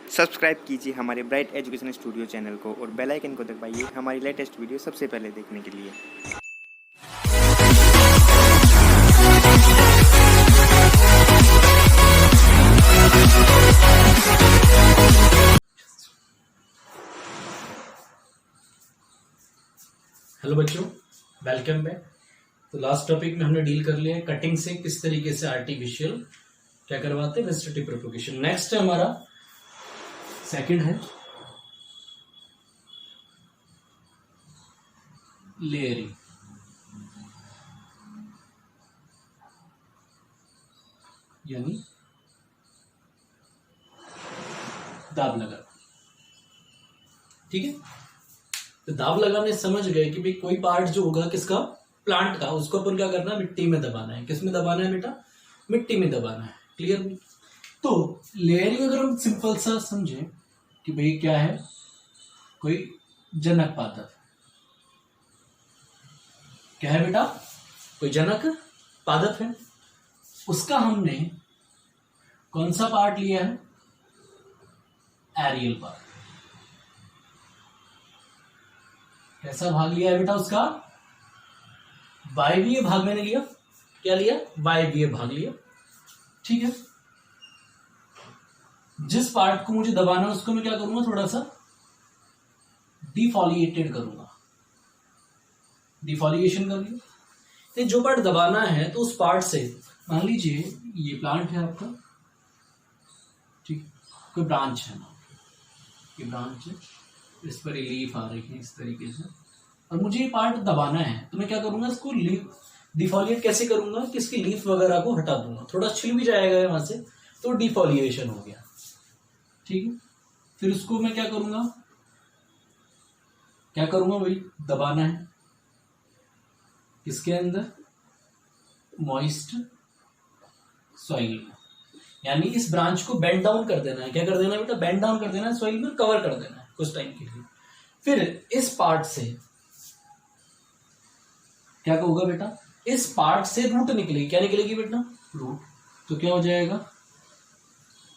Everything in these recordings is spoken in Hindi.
सब्सक्राइब कीजिए हमारे ब्राइट एजुकेशन स्टूडियो चैनल को और बेल आइकन को दबाइए हमारी लेटेस्ट वीडियो सबसे पहले देखने के लिए। हेलो बच्चों, वेलकम बैक। तो लास्ट टॉपिक में हमने डील कर लिया है कटिंग से किस तरीके से आर्टिफिशियल क्या करवाते हैं, वेजिटेटिव प्रोपगेशन। नेक्स्ट है हमारा सेकंड है लेयरिंग। यानी दाब लगाना। ठीक है, तो दाब लगाने समझ गए कि भाई कोई पार्ट जो होगा किसका, प्लांट का, उसको अपन क्या करना है, मिट्टी में दबाना है। किस में दबाना है बेटा? मिट्टी में दबाना है। क्लियर? तो लेयरिंग अगर हम सिंपल सा समझे कि भाई क्या है, कोई जनक पादप। क्या है बेटा? कोई जनक पादप है, उसका हमने कौन सा पार्ट लिया है? Aerial part. कैसा भाग लिया है बेटा उसका? वायवीय भाग मैंने लिया। क्या लिया? वायवीय भाग लिया। ठीक है, जिस पार्ट को मुझे दबाना है उसको मैं क्या करूंगा, थोड़ा सा डिफॉलिएटेड करूंगा। डिफॉलिएशन कर लिया। तो जो पार्ट दबाना है तो उस पार्ट से, मान लीजिए ये प्लांट है आपका, ठीक, कोई ब्रांच है ना, ये ब्रांच है, इस पर लीफ आ रही है इस तरीके से, और मुझे ये पार्ट दबाना है, तो मैं क्या करूंगा, इसको लीफ डिफॉलिएट कैसे करूंगा कि इसकी लीफ वगैरह को हटा दूंगा, थोड़ा छिल भी जाएगा वहां से, तो डिफॉलिएशन हो गया। ठीक है, फिर उसको मैं क्या करूंगा भाई, दबाना है किसके अंदर? मॉइस्ट सॉइल में। यानी इस ब्रांच को बेंड डाउन कर देना है। क्या कर देना है बेटा? बेंड डाउन कर देना है, सॉइल में कवर कर देना है कुछ टाइम के लिए। फिर इस पार्ट से क्या होगा बेटा? इस पार्ट से रूट निकलेगी। क्या निकलेगी बेटा? रूट। तो क्या हो जाएगा?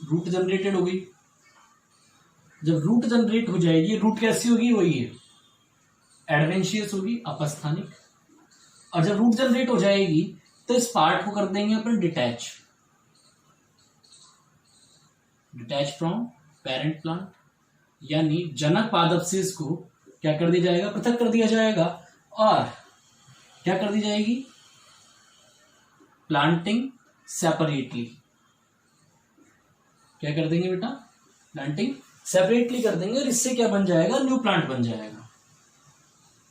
रूट जनरेटेड हो गई। जब रूट जनरेट हो जाएगी, रूट कैसी होगी? वही है, एडवेंशियस होगी, अपस्थानिक। और जब रूट जनरेट हो जाएगी तो इस पार्ट को कर देंगे अपन डिटैच फ्रॉम पेरेंट प्लांट। यानी जनक पादप से इसको क्या कर दिया जाएगा? पृथक कर दिया जाएगा। और क्या कर दी जाएगी? Planting separately. क्या कर देंगे बेटा? प्लांटिंग सेपरेटली कर देंगे, और इससे क्या बन जाएगा? न्यू प्लांट बन जाएगा।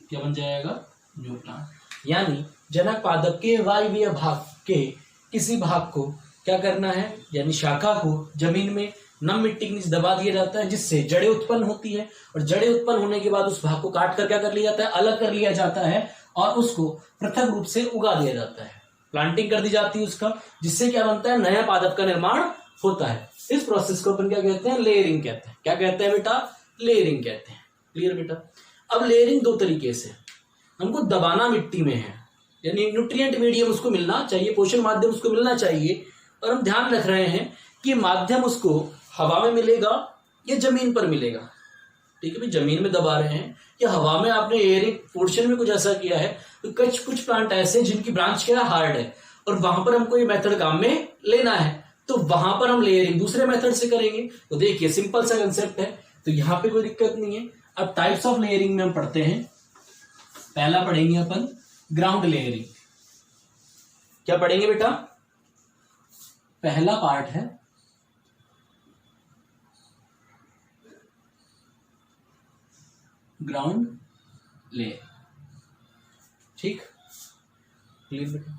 क्या बन जाएगा? New plant. यानी जनक पादप के वायवीय भाग के किसी भाग को क्या करना है, यानी शाखा को जमीन में नम मिट्टी के नीचे दबा दिया जाता है, जिससे जड़ें उत्पन्न होती है। और जड़ें उत्पन्न होने के बाद उस भाग को काट कर क्या कर लिया जाता है? अलग कर लिया जाता है, और उसको पृथक रूप से उगा दिया जाता है। प्लांटिंग कर दी जाती है उसका, जिससे क्या बनता है? नया पादप का निर्माण होता है। इस प्रोसेस को अपन क्या कहते हैं? लेयरिंग कहते हैं। क्या कहते हैं बेटा? लेयरिंग कहते हैं। क्लियर बेटा? अब लेयरिंग दो तरीके से, हमको दबाना मिट्टी में है, यानी न्यूट्रिएंट मीडियम उसको मिलना चाहिए, पोषण माध्यम उसको मिलना चाहिए, और हम ध्यान रख रहे हैं कि माध्यम उसको हवा में मिलेगा या जमीन पर मिलेगा। ठीक है भाई, जमीन में दबा रहे हैं या हवा में, आपने एरिक पोर्शन में कुछ ऐसा किया है, तो कुछ प्लांट ऐसे जिनकी ब्रांच क्या हार्ड है, और वहां पर हमको ये मेथड काम में लेना है, तो वहां पर हम लेयरिंग दूसरे मेथड से करेंगे। तो देखिए सिंपल सा कंसेप्ट है, तो यहाँ पे कोई दिक्कत नहीं है। अब टाइप्स ऑफ लेयरिंग में हम पढ़ते हैं। पहला पढ़ेंगे अपन ग्राउंड लेयरिंग। क्या पढ़ेंगे बेटा? पहला पार्ट है ग्राउंड लेयर। ठीक, क्लियर बेटा?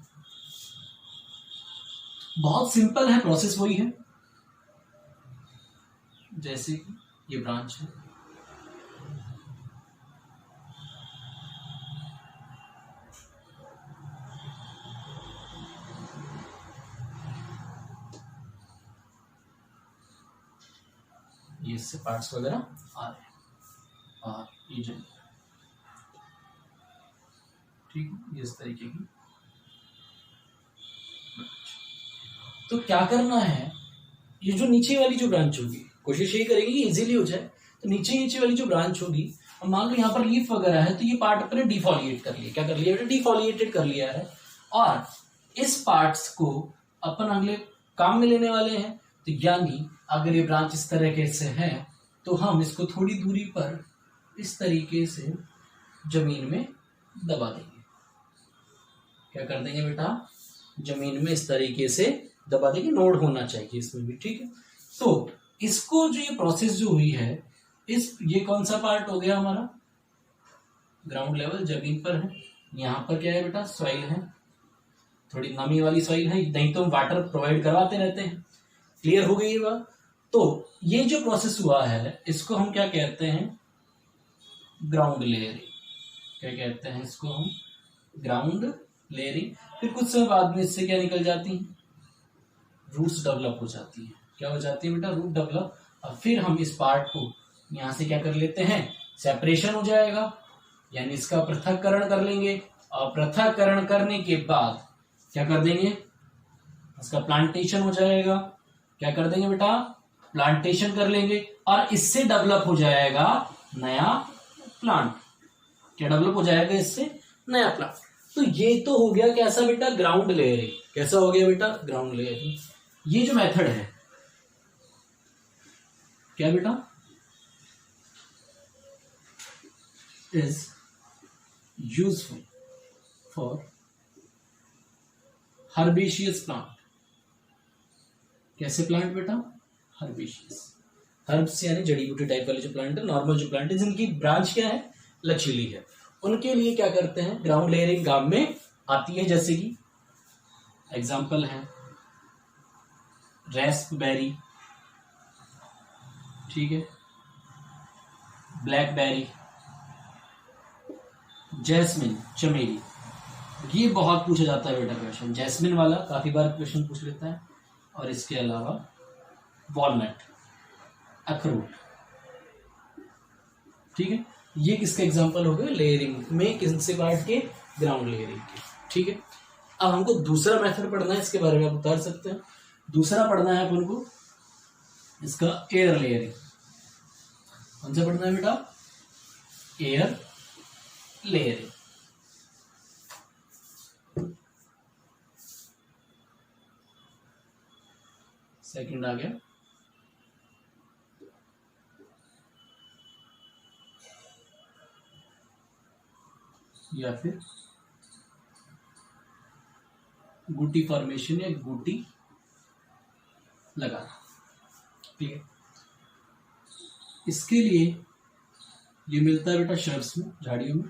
बहुत सिंपल है, प्रोसेस वही है। जैसे कि ये ब्रांच है, ये इससे पार्ट्स वगैरह आ रहे हैं, और ये जो, ठीक है, ये इस तरीके की। तो क्या करना है, ये जो नीचे वाली जो ब्रांच होगी कोशिश यही करेंगे कि इजीली हो जाए। तो नीचे नीचे वाली जो ब्रांच होगी, अब मान लो यहाँ पर लीफ वगैरह है, तो ये पार्ट अपने डिफोलिएट कर लिया। क्या कर लिया बेटा? डिफोलिएटेड कर लिया है। और इस पार्ट्स को अपन अगले काम में लेने वाले हैं। तो यानी अगर ये ब्रांच इस तरीके से है तो हम इसको थोड़ी दूरी पर इस तरीके से जमीन में दबा देंगे। क्या कर देंगे बेटा? जमीन में इस तरीके से दबा देंगे। नोड होना चाहिए इसमें भी, ठीक है। तो इसको जो ये प्रोसेस जो हुई है, ये कौन सा पार्ट हो गया हमारा? ग्राउंड लेवल, जमीन पर है। यहाँ पर क्या है बेटा? सॉइल है, थोड़ी नमी वाली सॉइल है, नहीं तो हम वाटर प्रोवाइड करवाते रहते हैं। क्लियर हो गई ये बात? तो ये जो प्रोसेस हुआ है इसको हम क्या कहते हैं? Ground layering. क्या कहते हैं इसको हम? Ground layering. फिर कुछ समय बाद में इससे क्या निकल जाती है? रूट्स डेवलप हो जाती है। क्या हो जाती है बेटा? Root develop. और फिर हम इस पार्ट को यहां से क्या कर लेते हैं? सेपरेशन हो जाएगा, यानी इसका पृथक्करण कर लेंगे। और पृथक्करण करने के बाद क्या कर देंगे? इसका प्लांटेशन हो जाएगा। क्या कर देंगे बेटा? प्लांटेशन कर लेंगे और इससे डेवलप हो जाएगा नया प्लांट। क्या डेवलप हो जाएगा इससे? नया प्लांट। तो ये तो हो गया कैसा बेटा? Ground layering. कैसा हो गया बेटा? Ground layering. ये जो मेथड है क्या बेटा? Is useful for herbaceous plant. कैसे प्लांट बेटा? हर्बेशियस। हर्ब्स यानी जड़ी बूटी टाइप वाले जो प्लांट है, नॉर्मल जो प्लांट है जिनकी ब्रांच क्या है? लचीली है, उनके लिए क्या करते हैं? ग्राउंड लेयरिंग काम में आती है। जैसे कि एग्जांपल है रेस्पबेरी, ठीक है, ब्लैकबेरी, जैस्मिन, चमेली। ये बहुत पूछा जाता है बेटा क्वेश्चन, जैस्मिन वाला काफी बार क्वेश्चन पूछ लेता है। और इसके अलावा वॉलनट, अखरोट, ठीक है। ये किसके एग्जांपल हो गए? लेयरिंग में किनसे पार्ट के? ग्राउंड लेयरिंग के, ठीक है। अब हमको दूसरा मेथड पढ़ना है, इसके बारे में आप बता सकते हैं। दूसरा पढ़ना है अपन को इसका एयर लेयरिंग। कौन सा पढ़ना है बेटा? Air layering. सेकंड आ गया या फिर गुटी फॉर्मेशन या गुटी लगाना, ठीक है। इसके लिए ये मिलता है बेटा शर्ट्स में, झाड़ियों में,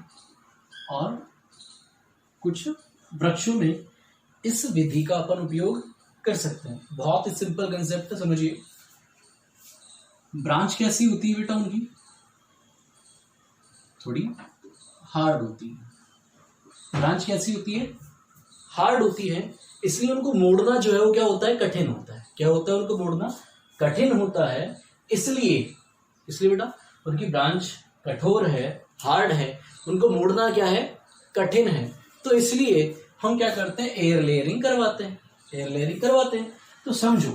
और कुछ वृक्षों में इस विधि का अपन उपयोग कर सकते हैं। बहुत ही सिंपल कंसेप्ट है, समझिए। ब्रांच कैसी होती है बेटा उनकी? थोड़ी हार्ड होती है। ब्रांच कैसी होती है? हार्ड होती है। इसलिए उनको मोड़ना जो है वो क्या होता है? कठिन होता है। क्या होता है? उनको मोड़ना कठिन होता है। इसलिए बेटा उनकी ब्रांच कठोर है, हार्ड है, उनको मोड़ना क्या है? कठिन है। तो इसलिए हम क्या करते हैं? एयर लेयरिंग करवाते हैं। एयर लेयरिंग करवाते हैं। तो समझो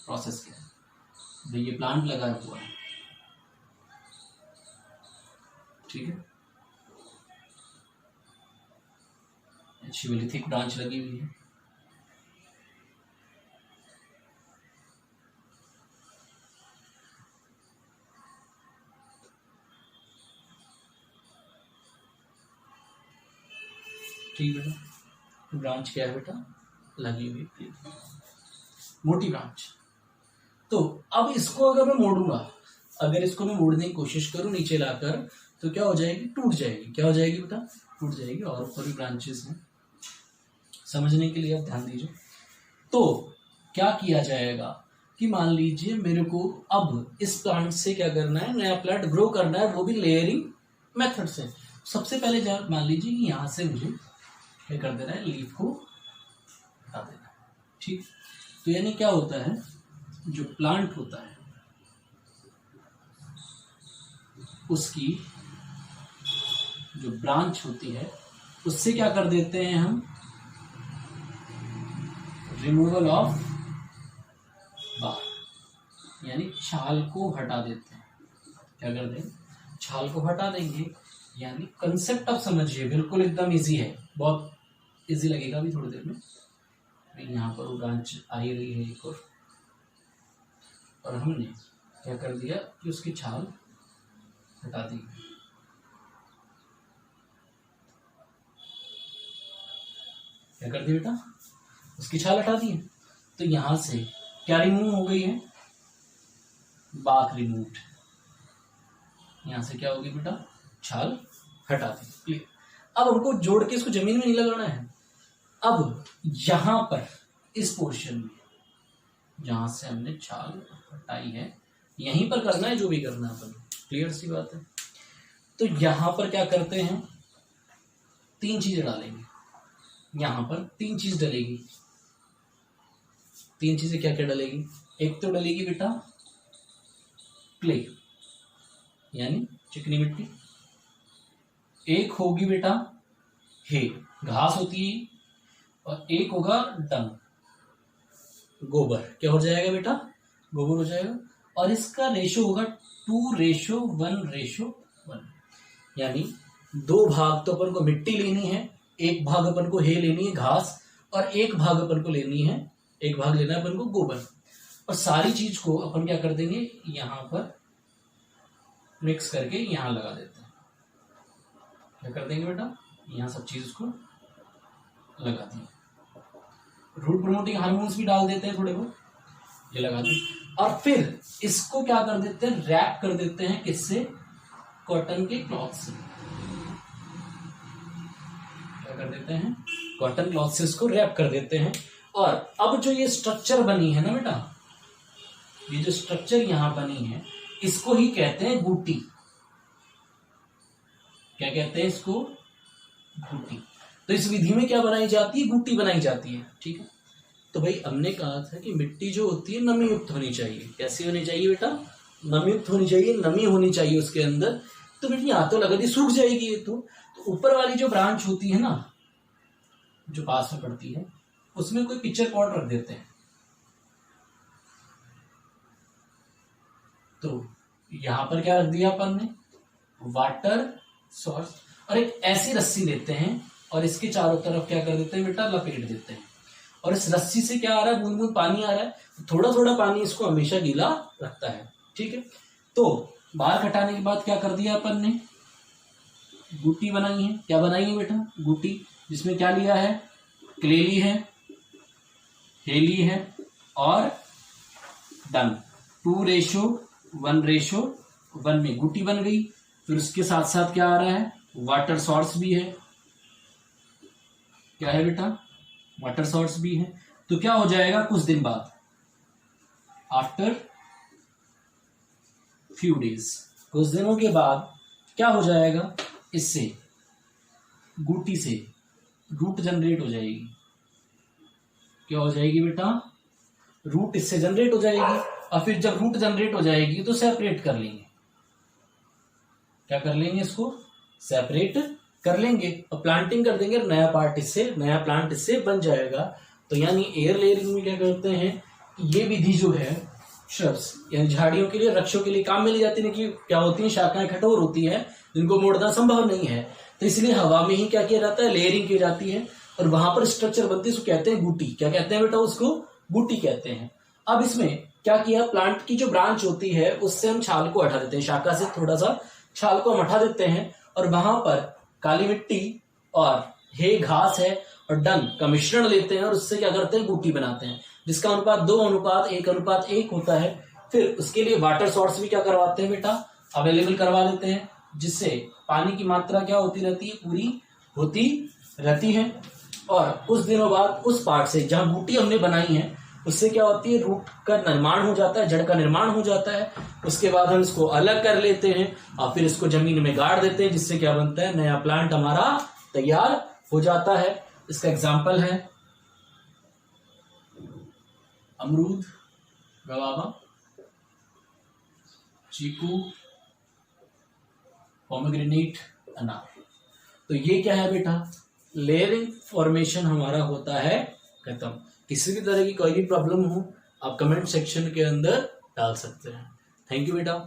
प्रोसेस क्या है। भाई ये प्लांट लगा हुआ है, ठीक है, अच्छी वाली थिक ब्रांच लगी हुई है। ठीक बेटा, ब्रांच क्या है बेटा? लगी हुई मोटी ब्रांच। तो अब इसको अगर मैं मोड़ूंगा, अगर इसको मैं मोड़ने की कोशिश करूं नीचे लाकर, तो क्या हो जाएगी? टूट जाएगी। क्या हो जाएगी बेटा? टूट जाएगी। और ऊपर भी ब्रांचेस हैं, समझने के लिए आप ध्यान दीजिए। तो क्या किया जाएगा कि मान लीजिए मेरे को अब इस प्लांट से क्या करना है? नया प्लांट ग्रो करना है, वो भी लेयरिंग मेथड से। सबसे पहले मान लीजिए कि यहाँ से मुझे क्या कर देना है? लीफ को हटा देना है, ठीक। तो यानी क्या होता है? जो प्लांट होता है उसकी जो ब्रांच होती है उससे क्या कर देते हैं हम? रिमूवल ऑफ बार। यानी छाल को हटा देते हैं। क्या कर देंगे? छाल को हटा देंगे। यानी कंसेप्ट आप समझिए, बिल्कुल एकदम इजी है, बहुत इजी लगेगा अभी थोड़ी देर में। यहाँ पर वो ब्रांच आई रही है एक और हमने क्या कर दिया कि उसकी छाल हटा दी। क्या कर दिया बेटा? उसकी छाल हटा दी है। तो यहां से क्या रिमूव हो गई है? बाक रिमूव्ड। यहां से क्या होगी बेटा? छाल हटा दी। क्लियर? अब हमको जोड़ के इसको जमीन में नहीं लगाना है। अब यहां पर इस पोर्शन में जहां से हमने छाल हटाई है यहीं पर करना है जो भी करना है अपन। क्लियर सी बात है। तो यहां पर क्या करते हैं? 3 चीजें डालेंगे। यहां पर 3 चीज डलेगी। 3 चीजें क्या क्या डलेगी? एक तो डलेगी बेटा क्ले, यानी चिकनी मिट्टी। एक होगी बेटा हे, घास होती है। और एक होगा डंग, गोबर। क्या हो जाएगा बेटा? गोबर हो जाएगा। और इसका रेशो होगा 2:1:1। यानी 2 भाग तो अपन को मिट्टी लेनी है, एक भाग अपन को हे लेनी है घास, और एक भाग अपन को लेनी है, एक भाग लेना है अपन को गोबर। और सारी चीज को अपन क्या कर देंगे? यहां पर मिक्स करके यहां लगा देते हैं। क्या कर देंगे बेटा? यहां सब चीज को लगा देंगे। रूट प्रमोटिंग हार्मोन्स भी डाल देते हैं थोड़े बहुत, ये लगा दें। और फिर इसको क्या कर देते हैं? रैप कर देते हैं। किससे? कॉटन के क्लॉथ से। क्या कर देते हैं? कॉटन क्लॉथ से इसको रैप कर देते हैं। और अब जो ये स्ट्रक्चर बनी है ना बेटा, ये जो स्ट्रक्चर यहां बनी है इसको ही कहते हैं बूटी। क्या कहते हैं इसको? बूटी। तो इस विधि में क्या बनाई जाती है? बूटी बनाई जाती है। ठीक है। तो भाई हमने कहा था कि मिट्टी जो होती है नमी युक्त होनी चाहिए। कैसी होनी चाहिए बेटा? नमी युक्त होनी चाहिए, नमी होनी चाहिए उसके अंदर। तो मिट्टी यहाँ तो लगा दी, सूख जाएगी ये तो ऊपर वाली जो ब्रांच होती है ना, जो पास में पड़ती है, उसमें कोई पिक्चर पॉट रख देते हैं। तो यहां पर क्या रख दिया अपन ने? Water source. और एक ऐसी रस्सी लेते हैं और इसके चारों तरफ क्या कर देते हैं बेटा? लपेट देते हैं। और इस रस्सी से क्या आ रहा है? बूंद बूंद पानी आ रहा है। थोड़ा थोड़ा पानी इसको हमेशा गीला रखता है। ठीक है। तो बाहर हटाने के बाद क्या कर दिया अपन ने? बूटी बनाई है। क्या बनाई है बेटा? बूटी। जिसमें क्या लिया है? क्ले ली है, हेली है और डंग। 2:1:1 में बूटी बन गई। फिर उसके साथ साथ क्या आ रहा है? वाटर सोर्स भी है। क्या है बेटा? वाटर सोर्स भी है। तो क्या हो जाएगा? कुछ दिन बाद, आफ्टर फ्यू डेज, कुछ दिनों के बाद क्या हो जाएगा? इससे बूटी से रूट जनरेट हो जाएगी। क्या हो जाएगी बेटा? रूट इससे जनरेट हो जाएगी। और फिर जब रूट जनरेट हो जाएगी तो सेपरेट कर लेंगे। क्या कर लेंगे? इसको सेपरेट कर लेंगे और प्लांटिंग कर देंगे। नया पार्ट इससे, नया प्लांट इससे बन जाएगा। तो यानी एयर लेयरिंग में क्या करते हैं? ये विधि जो है श्रब्स यानी झाड़ियों के लिए, वृक्षों के लिए काम में ली जाती है। कि क्या होती है? शाखाएं कठोर होती है, जिनको मोड़ना संभव नहीं है। तो इसलिए हवा में ही क्या किया जाता है? लेयरिंग की जाती है। और वहां पर स्ट्रक्चर बनती है, उसको कहते हैं बूटी। क्या कहते हैं बेटा? उसको बूटी कहते हैं। अब इसमें क्या किया? प्लांट की जो ब्रांच होती है उससे हम छाल को हटा देते हैं। शाखा से थोड़ा सा छाल को हम हटा देते हैं और वहां पर काली मिट्टी और हे घास है और डंग का मिश्रण लेते हैं और उससे क्या करते हैं? बूटी बनाते हैं, जिसका अनुपात 2:1:1 होता है। फिर उसके लिए वाटर सोर्स भी क्या करवाते हैं बेटा? अवेलेबल करवा देते हैं, जिससे पानी की मात्रा क्या होती रहती है? पूरी होती रहती है। और कुछ दिनों बाद उस पार्ट से जहां बूटी हमने बनाई है उससे क्या होती है? रूट का निर्माण हो जाता है, जड़ का निर्माण हो जाता है। उसके बाद हम इसको अलग कर लेते हैं और फिर इसको जमीन में गाड़ देते हैं, जिससे क्या बनता है? नया प्लांट हमारा तैयार हो जाता है। इसका एग्जाम्पल है अमरूद, गवावा, चीकू, पोमेग्रेनेट, अनार। तो ये क्या है बेटा? लेयरिंग फॉर्मेशन हमारा होता है खत्म। किसी भी तरह की कोई भी प्रॉब्लम हो आप कमेंट सेक्शन के अंदर डाल सकते हैं। थैंक यू बेटा।